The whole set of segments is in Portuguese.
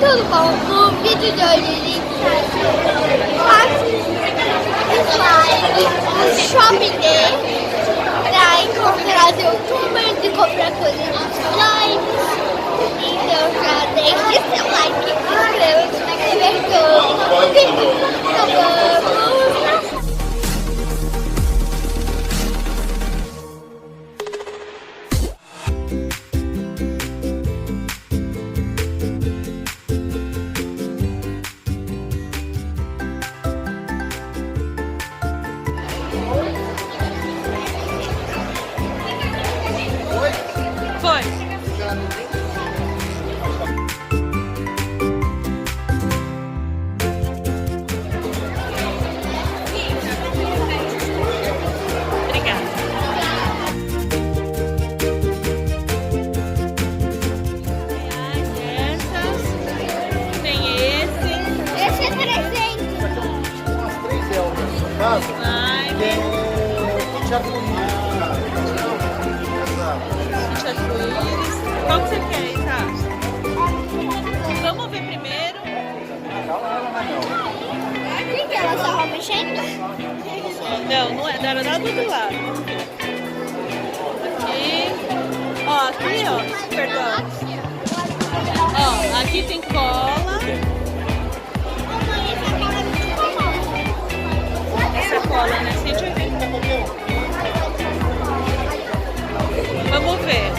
Tudo bom? No vídeo de hoje a gente vai no Shopping Day pra encontrar os youtubers e comprar coisas de slimes. Então já deixe seu like, inscreva-se na inscreva. Então vamos lá. Qual que você quer, tá? Vamos ver primeiro. Quem que ela só mexendo? Não é. Era lá do outro lado. Aqui. Ó, aqui, ó. Perdão. Ó, aqui tem cola. Essa cola, né? 180. Vamos ver.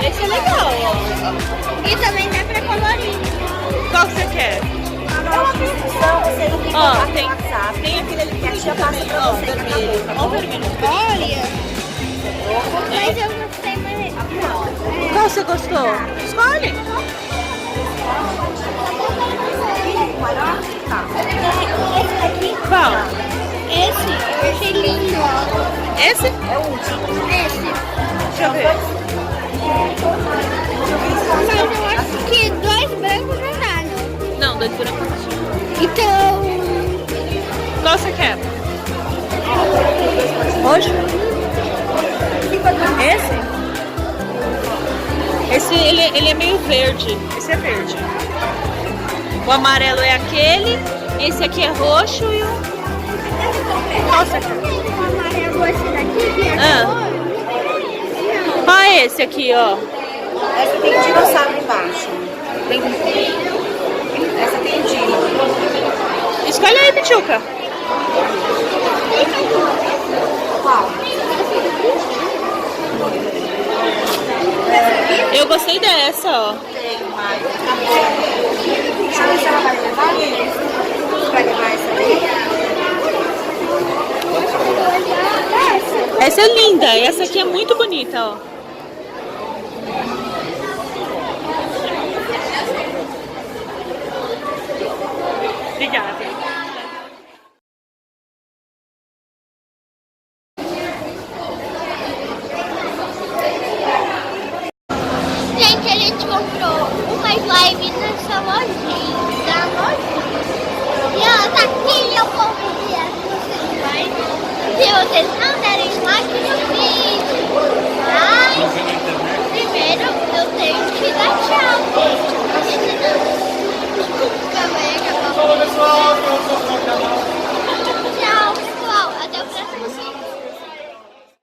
Esse é legal, ó. E também dá pra colorir. Qual que você quer? Você não tem Ó, contato tem, no WhatsApp. tem aquele ali que A tia passa pra ó, você. vermelho. Ó, o vermelho. Olha. Mas eu gostei mais. Qual você gostou? Escolhe. Esse daqui Qual? Esse eu achei lindo. Esse? é o último. Esse. Deixa eu ver. Mas eu acho que dois brancos não dá, não. Não, dois brancos. Então. Qual você quer? Hoje? Esse ele é meio verde. Esse é verde. O amarelo é aquele. Esse aqui é roxo e o... Qual você quer? O amarelo esse daqui, que é Ah. cor. Qual é esse aqui, ó? Essa tem dinossauro embaixo. Essa tem dino. Escolhe aí, Pichuca. Qual? Eu gostei dessa, ó. Tem mais. Deixa eu ver se ela vai levar isso. Vai levar essa daí? Essa é linda. Essa aqui é muito bonita, ó. Obrigada.